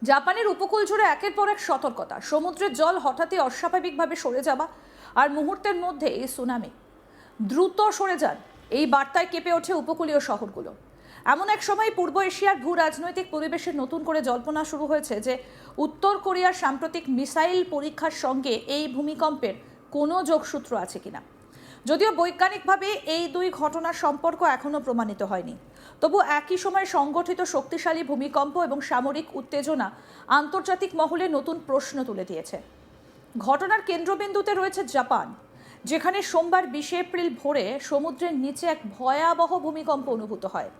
জাপানের উপকূল জুড়ে একের পর এক সতর্কতা, সমুদ্রের জল হঠাৎই অস্বাভাবিকভাবে সরে যাওয়া আর মুহূর্তের মধ্যে এই সুনামি। দ্রুত সরে যান, এই বার্তায় কেঁপে ওঠে উপকূলীয় শহরগুলো। এমন এক সময় পূর্ব এশিয়ার ভূ রাজনৈতিক পরিবেশে নতুন করে জল্পনা শুরু হয়েছে যে উত্তর কোরিয়ার সাম্প্রতিক মিসাইল পরীক্ষার সঙ্গে এই ভূমিকম্পের কোনো যোগসূত্র আছে কিনা। যদিও বৈজ্ঞানিকভাবে এই দুই ঘটনার সম্পর্ক এখনও প্রমাণিত হয়নি, তবু একই সময় সংগঠিত শক্তিশালী ভূমিকম্প এবং সামরিক উত্তেজনা আন্তর্জাতিক মহলে নতুন প্রশ্ন তুলে দিয়েছে। ঘটনার কেন্দ্রবিন্দুতে রয়েছে জাপান, যেখানে সোমবার 20 এপ্রিল ভোরে সমুদ্রের নিচে এক ভয়াবহ ভূমিকম্প অনুভূত হয়।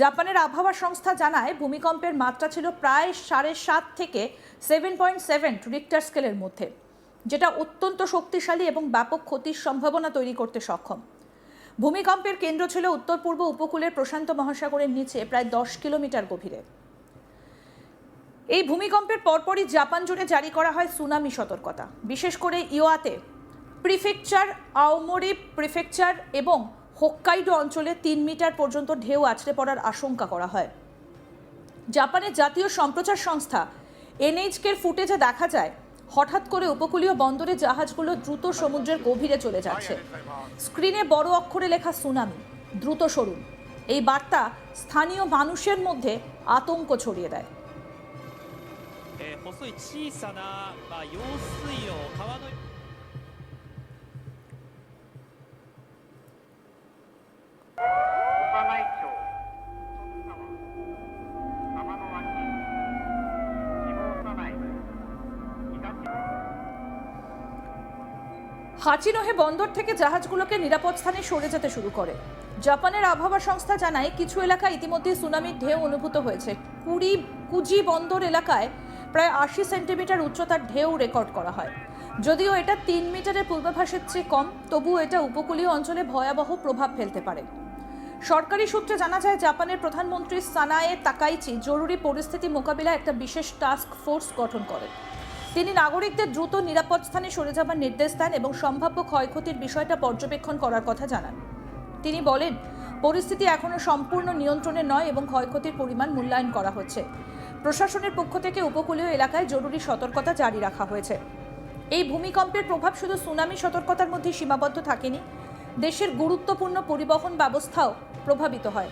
জাপানের আবহাওয়া সংস্থা জানায় ভূমিকম্পের মাত্রা ছিল প্রায় 7.5 থেকে 7.7 রিক্টার স্কেলের মধ্যে, যেটা অত্যন্ত শক্তিশালী এবং ব্যাপক ক্ষতির সম্ভাবনা তৈরি করতে সক্ষম। ভূমিকম্পের কেন্দ্র ছিল উত্তর পূর্ব উপকূলের প্রশান্ত মহাসাগরের নিচে প্রায় 10 কিলোমিটার গভীরে। এই ভূমিকম্পের পরপরই জাপান জুড়ে জারি করা হয় সুনামি সতর্কতা। বিশেষ করে ইওয়াতে প্রিফেকচার, আওমোরি প্রিফেকচার এবং হোক্কাইডো অঞ্চলে 3 মিটার পর্যন্ত ঢেউ আছড়ে পড়ার আশঙ্কা করা হয়। জাপানের জাতীয় সম্প্রচার সংস্থা এনএইচকের ফুটেজে দেখা যায় হঠাৎ করে উপকূলীয় বন্দরে জাহাজগুলো দ্রুত সমুদ্রের গভীরে চলে যাচ্ছে। স্ক্রিনে বড় অক্ষরে লেখা সুনামি, দ্রুত সরুন। এই বার্তা স্থানীয় মানুষের মধ্যে আতঙ্ক ছড়িয়ে দেয়। হাচিনোহে বন্দর থেকে জাহাজগুলোকে নিরাপদ স্থানে সরে যেতে শুরু করে। জাপানের আবহাওয়া সংস্থা জানায় কিছু এলাকায় ইতিমধ্যে সুনামির ঢেউ অনুভূত হয়েছে। কুজি বন্দর এলাকায় প্রায় 80 সেন্টিমিটার উচ্চতার ঢেউ রেকর্ড করা হয়। যদিও এটা 3 মিটারের পূর্বাভাসের চেয়ে কম, তবুও এটা উপকূলীয় অঞ্চলে ভয়াবহ প্রভাব ফেলতে পারে। সরকারি সূত্রে জানা যায় জাপানের প্রধানমন্ত্রী সানায়ে তাকাইচি জরুরি পরিস্থিতি মোকাবিলায় একটা বিশেষ টাস্ক ফোর্স গঠন করেন। তিনি নাগরিকদের দ্রুত নিরাপদ স্থানে সরে যাবার নির্দেশ দেন এবং সম্ভাব্য ক্ষয়ক্ষতির বিষয়টা পর্যবেক্ষণ করার কথা জানান। তিনি বলেন, পরিস্থিতি এখনও সম্পূর্ণ নিয়ন্ত্রণে নয় এবং ক্ষয়ক্ষতির পরিমাণ মূল্যায়ন করা হচ্ছে। প্রশাসনের পক্ষ থেকে উপকূলীয় এলাকায় জরুরি সতর্কতা জারি রাখা হয়েছে। এই ভূমিকম্পের প্রভাব শুধু সুনামি সতর্কতার মধ্যে সীমাবদ্ধ থাকেনি, দেশের গুরুত্বপূর্ণ পরিবহন ব্যবস্থাও প্রভাবিত হয়।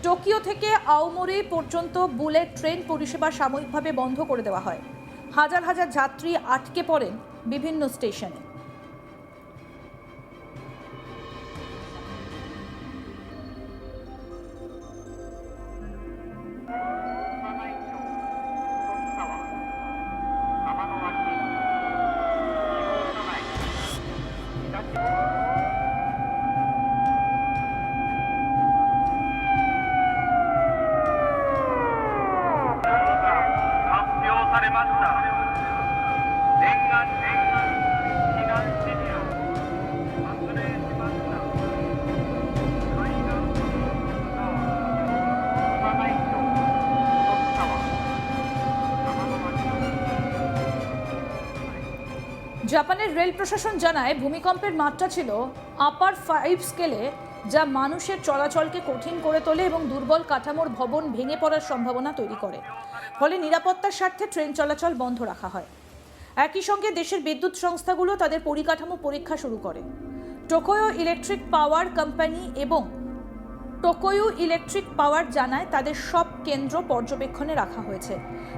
টোকিও থেকে আওমোরি পর্যন্ত বুলেট ট্রেন পরিষেবা সাময়িকভাবে বন্ধ করে দেওয়া হয়। হাজার হাজার যাত্রী আটকে পড়েন বিভিন্ন স্টেশনে। জাপানের রেল প্রশাসন জানায় ভূমিকম্পের মাত্রা ছিল আপার 5 স্কেলে, যা মানুষের চলাচলকে কঠিন করে তোলে এবং দুর্বল কাঠামোর ভবন ভেঙে পড়ার সম্ভাবনা তৈরি করে। ফলে নিরাপত্তার স্বার্থে ট্রেন চলাচল বন্ধ রাখা হয়। একই সঙ্গে দেশের বিদ্যুৎ সংস্থাগুলো তাদের পরিকাঠামো পরীক্ষা শুরু করে। টোকিও ইলেকট্রিক পাওয়ার কোম্পানি এবং টোকিও ইলেকট্রিক পাওয়ার জানায় তাদের সব কেন্দ্র পর্যবেক্ষণে রাখা হয়েছে।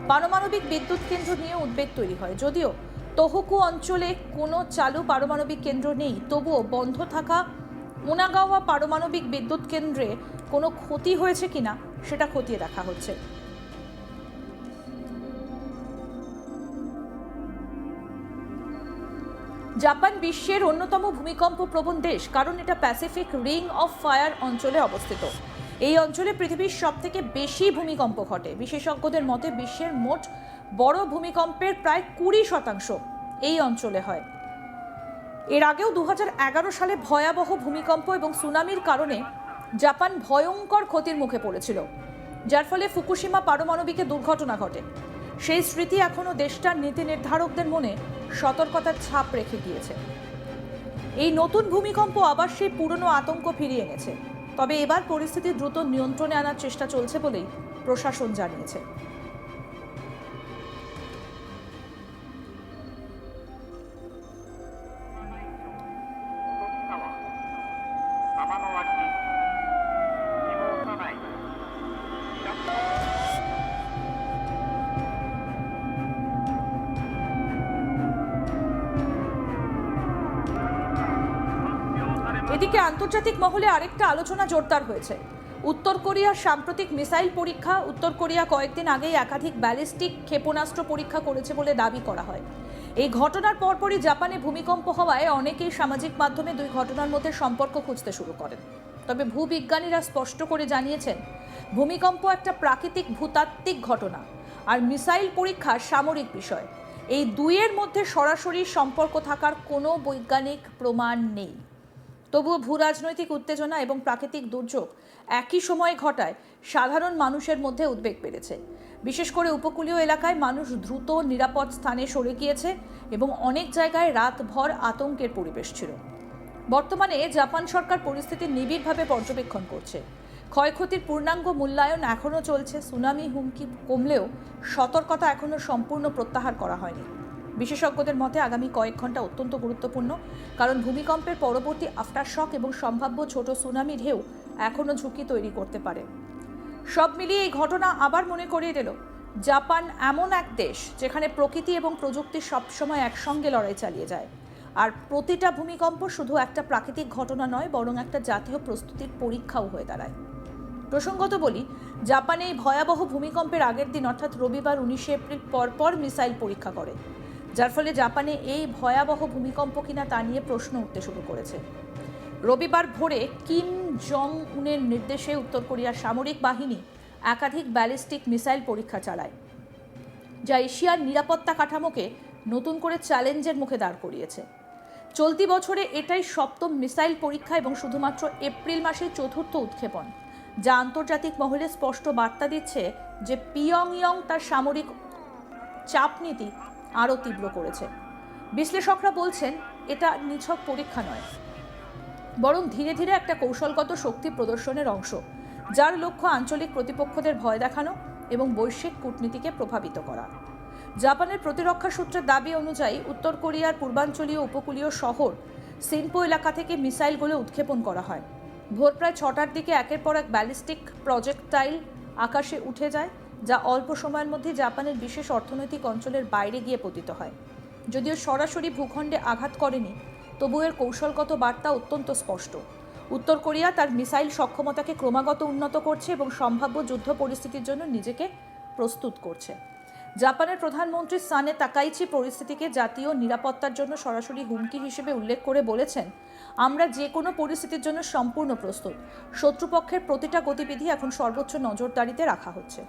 পারমাণবিক বিদ্যুৎ কেন্দ্র নিয়ে উদ্বেগ তৈরি হয়। যদিও তোহোকু অঞ্চলে কোনো চালু পারমাণবিক কেন্দ্র নেই, তবুও বন্ধ থাকা ওনাগাওয়া পারমাণবিক বিদ্যুৎ কেন্দ্রে কোনো ক্ষতি হয়েছে কিনা সেটা খতিয়ে দেখা হচ্ছে। জাপান বিশ্বের অন্যতম ভূমিকম্প প্রবণ দেশ, কারণ এটা প্যাসিফিক রিং অফ ফায়ার অঞ্চলে অবস্থিত। এই অঞ্চলে পৃথিবীর সবথেকে বেশি ভূমিকম্প ঘটে। বিশেষজ্ঞদের মতে বিশ্বের মোট বড় ভূমিকম্পের প্রায় 20% এই অঞ্চলে হয়। এর আগেও 2011 সালে ভয়াবহ ভূমিকম্প এবং সুনামির কারণে জাপান ভয়ঙ্কর ক্ষতির মুখে পড়েছিল, যার ফলে ফুকুশিমা পারমাণবিকে দুর্ঘটনা ঘটে। সেই স্মৃতি এখনও দেশটার নীতি নির্ধারকদের মনে সতর্কতার ছাপ রেখে গিয়েছে। এই নতুন ভূমিকম্প আবার সেই পুরনো আতঙ্ক ফিরিয়ে এনেছে। তবে এবার পরিস্থিতি দ্রুত নিয়ন্ত্রণে আনার চেষ্টা চলছে বলেই প্রশাসন জানিয়েছে। এদিকে আন্তর্জাতিক মহলে আরেকটা আলোচনা জোরদার হয়েছে। উত্তর কোরিয়ার সাম্প্রতিক মিসাইল পরীক্ষা। উত্তর কোরিয়া কয়েকদিন আগেই একাধিক ব্যালিস্টিক ক্ষেপণাস্ত্র পরীক্ষা করেছে বলে দাবি করা হয়। এই ঘটনার পরপরই জাপানে ভূমিকম্প হওয়ায় অনেকেই সামাজিক মাধ্যমে দুই ঘটনার মধ্যে সম্পর্ক খুঁজতে শুরু করেন। তবে ভূবিজ্ঞানীরা স্পষ্ট করে জানিয়েছেন, ভূমিকম্প একটা প্রাকৃতিক ভূতাত্ত্বিক ঘটনা আর মিসাইল পরীক্ষা সামরিক বিষয়। এই দুইয়ের মধ্যে সরাসরি সম্পর্ক থাকার কোনো বৈজ্ঞানিক প্রমাণ নেই। তবুও ভূরাজনৈতিক উত্তেজনা এবং প্রাকৃতিক দুর্যোগ একই সময়ে ঘটায় সাধারণ মানুষের মধ্যে উদ্বেগ বেড়েছে। বিশেষ করে উপকূলীয় এলাকায় মানুষ দ্রুত নিরাপদ স্থানে সরে গিয়েছে এবং অনেক জায়গায় রাতভর আতঙ্কের পরিবেশ ছিল। বর্তমানে জাপান সরকার পরিস্থিতি নিবিড়ভাবে পর্যবেক্ষণ করছে। ক্ষয়ক্ষতির পূর্ণাঙ্গ মূল্যায়ন এখনও চলছে। সুনামি হুমকি কমলেও সতর্কতা এখনও সম্পূর্ণ প্রত্যাহার করা হয়নি। বিশেষজ্ঞদের মতে আগামী কয়েক ঘন্টা অত্যন্ত গুরুত্বপূর্ণ, কারণ ভূমিকম্পের পরবর্তী আফটারশক এবং সম্ভাব্য ছোট সুনামি ঢেউ এখনও ঝুঁকি তৈরি করতে পারে। সব মিলিয়ে এই ঘটনা আবার মনে করিয়ে দিল, জাপান এমন এক দেশ যেখানে প্রকৃতি এবং প্রযুক্তি সবসময় একসঙ্গে লড়াই চালিয়ে যায়। আর প্রতিটা ভূমিকম্প শুধু একটা প্রাকৃতিক ঘটনা নয়, বরং একটা জাতীয় প্রস্তুতির পরীক্ষাও হয়ে দাঁড়ায়। প্রসঙ্গত বলি, জাপানে এই ভয়াবহ ভূমিকম্পের আগের দিন অর্থাৎ রবিবার 19 এপ্রিল পরপর মিসাইল পরীক্ষা করে, যার ফলে জাপানে এই ভয়াবহ ভূমিকম্প কিনা তা নিয়ে প্রশ্ন উঠতে শুরু করেছে। রবিবার ভোরে কিম জং উনের নির্দেশে উত্তর কোরিয়ার সামরিক বাহিনী একাধিক ব্যালিস্টিক মিসাইল পরীক্ষা চালায়, যা এশিয়ার নিরাপত্তা কাঠামোকে নতুন করে চ্যালেঞ্জের মুখে দাঁড় করিয়েছে। চলতি বছরে এটাই সপ্তম মিসাইল পরীক্ষা এবং শুধুমাত্র এপ্রিল মাসে চতুর্থ উৎক্ষেপণ, যা আন্তর্জাতিক মহলে স্পষ্ট বার্তা দিচ্ছে যে পিয়ংইয়ং তার সামরিক চাপ নীতি আরও তীব্র করেছে। বিশ্লেষকরা বলছেন, এটা নিছক পরীক্ষা নয়, বরং ধীরে ধীরে একটা কৌশলগত শক্তি প্রদর্শনের অংশ, যার লক্ষ্য আঞ্চলিক প্রতিপক্ষদের ভয় দেখানো এবং বৈশ্বিক কূটনীতিকে প্রভাবিত করা। জাপানের প্রতিরক্ষা সূত্রের দাবি অনুযায়ী উত্তর কোরিয়ার পূর্বাঞ্চলীয় উপকূলীয় শহর সিনপো এলাকা থেকে মিসাইলগুলো উৎক্ষেপণ করা হয়। ভোর প্রায় 6টার দিকে একের পর এক ব্যালিস্টিক প্রজেক্টাইল আকাশে উঠে যায়, যা অল্প সময়ের মধ্যে জাপানের বিশেষ অর্থনৈতিক অঞ্চলের বাইরে গিয়ে পতিত হয়। যদিও সরাসরি ভূখণ্ডে আঘাত করেনি, তবু এর কৌশলগত বার্তা অত্যন্ত স্পষ্ট। উত্তর কোরিয়া তার মিসাইল সক্ষমতাকে ক্রমাগত উন্নত করছে এবং সম্ভাব্য যুদ্ধ পরিস্থিতির জন্য নিজেকে প্রস্তুত করছে। জাপানের প্রধানমন্ত্রী সানে তাকাইচি পরিস্থিতিকে জাতীয় নিরাপত্তার জন্য সরাসরি হুমকি হিসেবে উল্লেখ করে বলেছেন, আমরা যে কোনো পরিস্থিতির জন্য সম্পূর্ণ প্রস্তুত। শত্রুপক্ষের প্রতিটা গতিবিধি এখন সর্বোচ্চ নজরদারিতে রাখা হচ্ছে।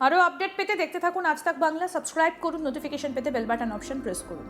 আরও আপডেট পেতে দেখতে থাকুন আজ তাক বাংলা। সাবস্ক্রাইব করুন, নোটিফিকেশন পেতে বেল বাটন অপশন প্রেস করুন।